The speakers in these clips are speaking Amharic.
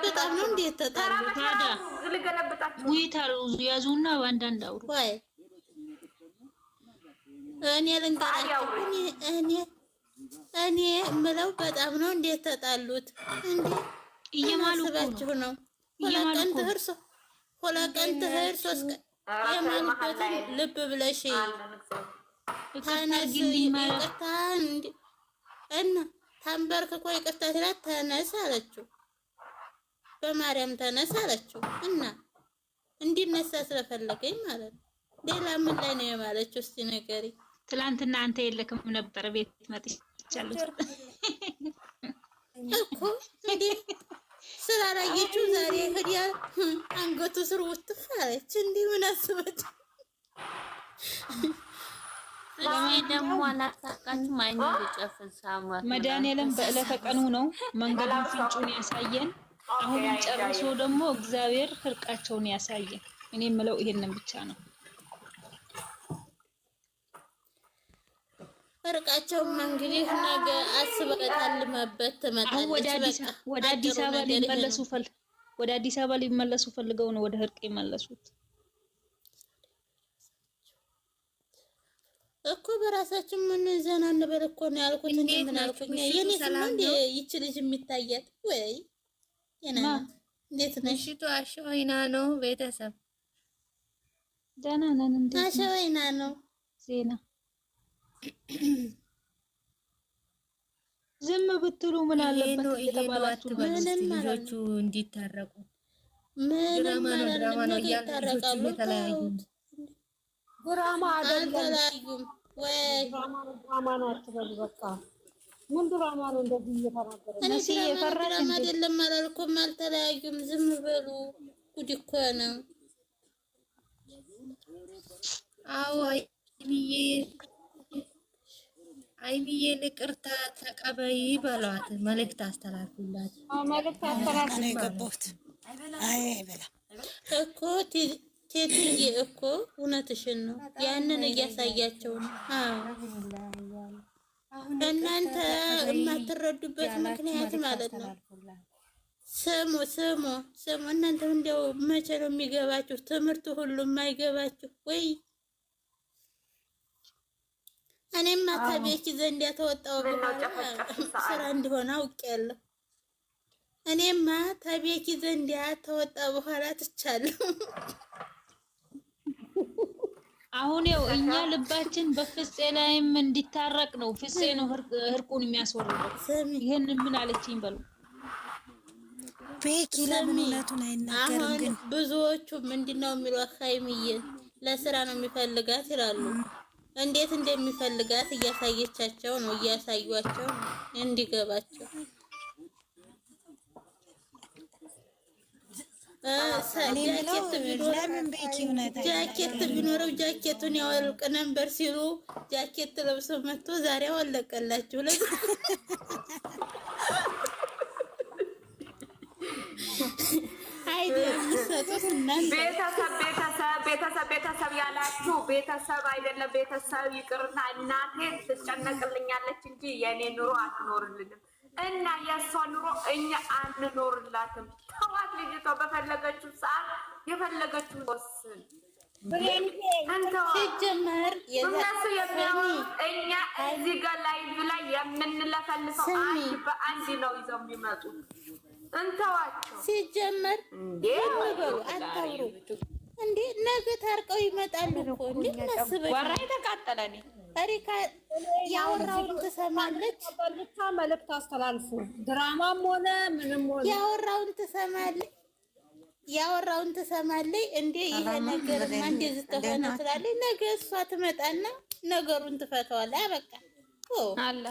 በጣም ነው እንዴት ተጣሉ ታዲያ ውይይታሉ ያዙና በአንዳንድ አውሩ ወይ እኔ ልንገራችሁ እኔ ምለው በጣም ነው እንዴት ተጣሉት እንዴ እየማሉባችሁ ነው ሁለቀን ትህር ሶስት የማሉበት ልብ ብለሽ ተነስ ይቅርታ እና ተንበርክኮ ይቅርታ ሲላት ተነስ አለችው። በማርያም ተነስ አለችው እና እንዲነሳ ስለፈለገኝ ማለት ነው። ሌላ ምን ላይ ነው የማለችው? እስቲ ነገሪ። ትላንትና አንተ የለክም ነበር ቤት መጥቻለሁ እኮ እንዴ ስላላየችው ዛሬ ሄዲያ አንገቱ ስር ውጥፍ አለች። እንዴ ምን አስበች? ደግሞ አላሳቃችሁ ማይነ ልጨፍን ሳማት መድኃኒዓለም በዕለተ ቀኑ ነው መንገዱን ፍንጩን ያሳየን። አሁን ጨርሶ ደግሞ እግዚአብሔር ህርቃቸውን ያሳየን። እኔ የምለው ይሄንን ብቻ ነው። ህርቃቸውም እንግዲህ ነገ አስበታል መበት ተመጣጣች ወደ አዲስ አበባ ሊመለሱ ፈልገው ነው ወደ ህርቅ የመለሱት እኮ በራሳችን ምን ዘና እንበል እኮ ነው ያልኩት። እንዴ ምን አልኩኝ? የኔ ስም እንዴ ይች ልጅ የሚታያት ወይ የና እንዴት ነው? እሺ አሸወይና ነው ቤተሰብ ደህና ነን። እንዴ አሸወይና ነው ዜና ዝም ብትሉ ምን አለበት? የተባላችሁ ምንም ልጆቹ እንዲታረቁ ምንም ድራማ ነው እያታረቃሉ። ድራማ አይደለም ወይ ድራማ ነው አትበሉ። በቃ ምን ድራማ ነው እንደዚህ እየተናገረ እነሱ ድራማ አይደለም አላልኩም። አልተለያዩም። ዝም በሉ። ጉድ እኮ ነው። አዎ አይሚዬ ይቅርታ ተቀበይ በሏት። መልእክት አስተላልፉላት። መልእክት አስተላልፉላት እኮ ቴትዬ እኮ እውነትሽን ነው። ያንን እያሳያቸው ነው። እናንተ የማትረዱበት ምክንያት ማለት ነው። ስሙ እናንተ እንደው መቼ ነው የሚገባችሁ? ትምህርቱ ሁሉ የማይገባችሁ ወይ? እኔማ ከቤኪ ዘንድ ያተወጣው ስራ እንደሆነ አውቄያለሁ። እኔማ ከቤኪ ዘንድ ያተወጣ በኋላ ትቻለሁ። አሁን ያው እኛ ልባችን በፍፄ ላይም እንዲታረቅ ነው። ፍፄ ነው ህርቁን የሚያስወርደው። ይሄን ምን አለችኝ በሉ ቤኪ ለምን እውነቱን አይናገርም? ግን ብዙዎቹ ምንድነው የሚሉት? ሀይሚዬን ለስራ ነው የሚፈልጋት ይላሉ። እንዴት እንደሚፈልጋት እያሳየቻቸው ነው፣ እያሳዩአቸው እንዲገባቸው። ጃኬት ቢኖረው ጃኬቱን ያወልቅ ነበር ሲሉ ጃኬት ለብሶ መጥቶ ዛሬ አወለቀላችሁ። ቤተሰብ ያላችሁ ቤተሰብ አይደለም። ቤተሰብ ይቅርና እናቴ ትጨነቅልኛለች እንጂ የኔ ኑሮ አትኖርልንም እና የእሷ ኑሮ እኛ አንኖርላትም። ተዋት። ልጅቷ በፈለገችው ሰዓት የፈለገችው ወስን። ሲጀመር እነሱ የሚያወሩት እኛ እዚህ ጋር ላይቭ ላይ የምንለፈልፈው አንድ በአንድ ነው ይዘው የሚመጡት። እንተዋቸው። ሲጀመር በሉ አታውሩ እንዴ! ነገ ታርቀው ይመጣሉ እኮ እንዴ! እናስበሽ ወራይ ተቃጠለኝ። ታሪካ ያወራውን ትሰማለች። ብቻ መልእክት አስተላልፉ። ድራማም ሆነ ምንም ሆነ ያወራውን ትሰማለች እንዴ! ይሄ ነገር እንደዚህ ተሆነ ትላለች። ነገ እሷ ትመጣና ነገሩን ትፈታዋለች። አበቃ አለ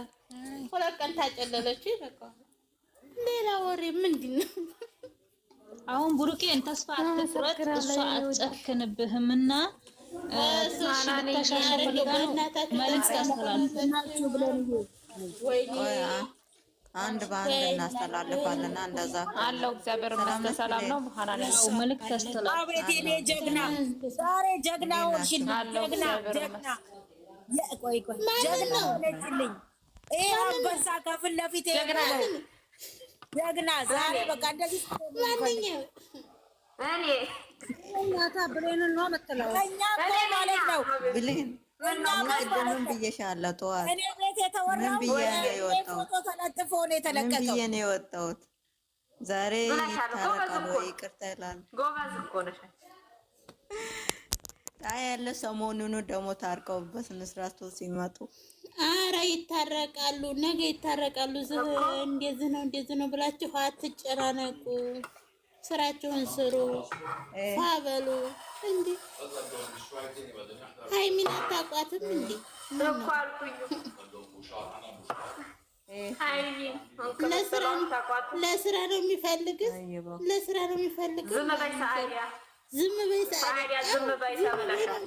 ሁለት ቀን ታጨለለችው ይበቃ። ሌላ ወሬ ምንድነው? አሁን ብሩኬን ተስፋ አትቁረጥ። እሷ አትጨክንብህምና አንድ በአንድ እናስተላልፋለን። እንደዛ አለው። እግዚአብሔር ይመስገን ሰላም ነው። መሐናነው መልእክት አስተላልፍ። አቤት የኔ ጀግና ዛሬ ጀግና ወርሽን ጀግና ቆይ ጀግና ነችልኝ። ይሄ አንበሳ ከፊት ለፊት ደግና ዛሬ በቃ እንደዚህ ማንኛው እኔ እናታ ብሌን ነው የምትለው እኛ ማለት ነው ብሌን ቅድምም ብዬሻለሁ። ጠዋት እኔ ቤት የተወራው ፎቶ ተለጥፎ ነው የተለቀቀው። ምን ብዬ ነው የወጣሁት? ዛሬ ይታረቃሉ ወይ ይቅርታ ይላሉ። ጎበዝ እኮ ነሽ። አይ ያለ ሰሞኑን ደግሞ ታርቀው በስነ ስርዓቱ ሲመጡ አረ ይታረቃሉ፣ ነገ ይታረቃሉ። እንደዚህ ነው ብላችሁ አትጨናነቁ። ስራችሁን ስሩ፣ ፋበሉ። እንዴ ሃይሚን አታውቋትም እንዴ? እኮ አልኩኝ ለስራ ነው የሚፈልግህ፣ ለስራ ነው የሚፈልግህ። ዝም በይ ሰዓዲያ፣ ዝም በይ ሰዓዲያ፣ ዝም በይ ተብለሻል።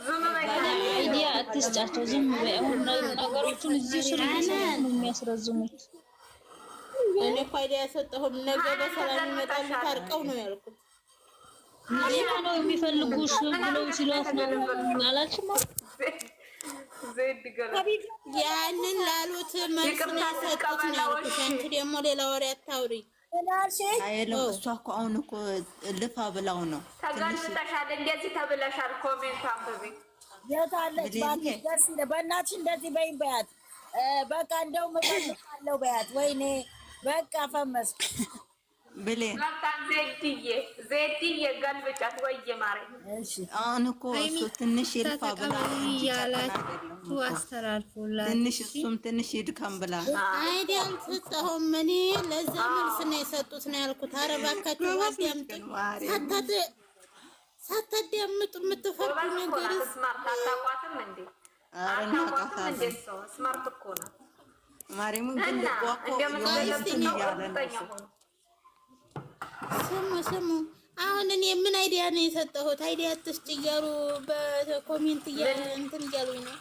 ዝም በይ አይዲያ አትስጫቸው። ዝም በይ። አሁን ነገሮቹን እዚህ ስሩ ነው የሚያስረዝሙት። እኔ እኮ አይዲያ ሰጠሁም። ነገ በሰላም ይመጣሉ ታርቀው ነው ያልኩት። ሌላ ነው የሚፈልጉሽ ብለው ሲሏት ነው አላልሽም? ያንን ላሉት መልስ ነው የሰጡት ነው ያልኩት። አንቺ ደግሞ ሌላ ወሬ አታውሪ። አይደለም እሷ እኮ አሁን እኮ ልፋ ብላው ነው ተጋልጠሻል፣ እንደዚህ ተብለሻል። ኮሜንት አንብቢ። የታለች ባንቺ ደስ ይለ በእናትሽ እንደዚህ በይኝ በያት። በቃ እንደው መጣለው በያት። ወይኔ በቃ ፈመስ ብሌን በቃ ዜድዬ ገልብጫት ወይዬ ማረኝ። እሺ አሁን እኮ እሱ ትንሽ ይልፋ ብላ ያላችሁ አስተላልፉላት። ትንሽ እሱም ትንሽ ይድካም ብላ አይዲያ አልሰጠሁም። እኔ ለዛ መልስ ነው የሰጡት ነው ያልኩት። ኧረ እባካችሁ አዳምጡ። ሳታዳምጡ የምትፈርዱ ነገር ስማርት አታውቋትም እንዴ? አታውቋትም እንዴ? ሰው ስማርት እኮ ነው። ማርያምን ግን ልቋቆ ስሙ። አሁን እኔ ምን አይዲያ ነው የሰጠሁት? አይዲያ አትስጭ እያሉ በኮሜንት እንትን እያሉኝ ነው።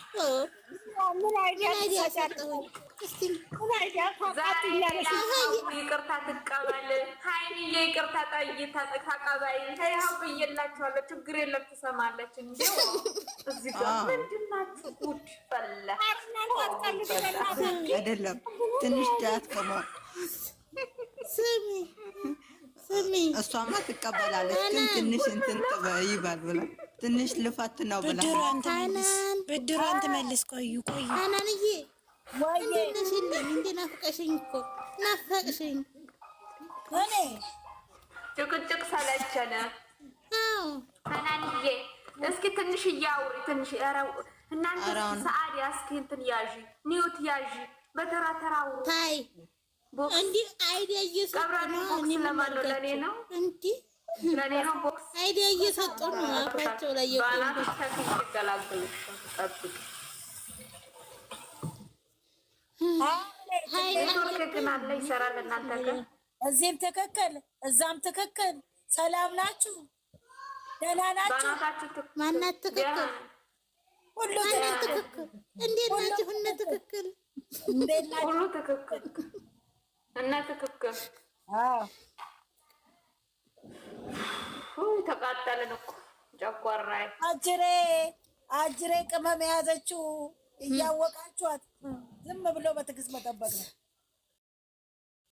ምን አይዲያ ሰጠሁኝ? እስቲ ይቅርታ ትቀበል ሃይሚዬ፣ ይቅርታ ተቀበይ። ይኸው ብዬላችኋለሁ። ችግር የለም ትሰማለች እንዴ? እዚህ ጋር ምንድን ናችሁ? ጉድ ፈላ አይደለም ትንሽ ዳት ከማ ስሚ እሷማ ትቀበላለች፣ ግን ትንሽ እንትን ይባል ብላ ትንሽ ልፋት ነው ብላ ብድሯን ትመልስ። ቆዩ አናንዬ ወይኔ እንዴ ናፍቀሽኝ እኮ ናፈቅሽኝ። እኔ ጭቅጭቅ ሰለቸነ። አዎ አናንዬ እስኪ ትንሽ እያውሪ ትንሽ ያራው እናንተ ሰዓዲያ እስኪ እንትን ያዢ ኒውት ያዢ በተራ ተራው ታይ እንዴ አይዲያ እየሰጡ ነው። እኔ ለማለው ለኔ ነው እንዴ ለኔ ነው ቦክስ አይዲያ እየሰጡ ነው። አፋቸው ላይ ባናት ተከታተላችሁ ጠብቁ። ሃይ ኔትወርክ ግን አለ ይሰራል። እናንተ ጋር እዚህም ትክክል እዛም ትክክል። ሰላም ናችሁ? ደህና ናችሁ? ማናት ትክክል? ሁሉ ትክክል። እንዴት ናችሁ? ሁሉ ትክክል። ሁሉ ትክክል እና ትክክል። ተቃጠልን እኮ ጨጓራዬ። አጅሬ ቅመም የያዘችው እያወቃችኋት ዝም ብሎ በትዕግስት መጠበቅ ነው።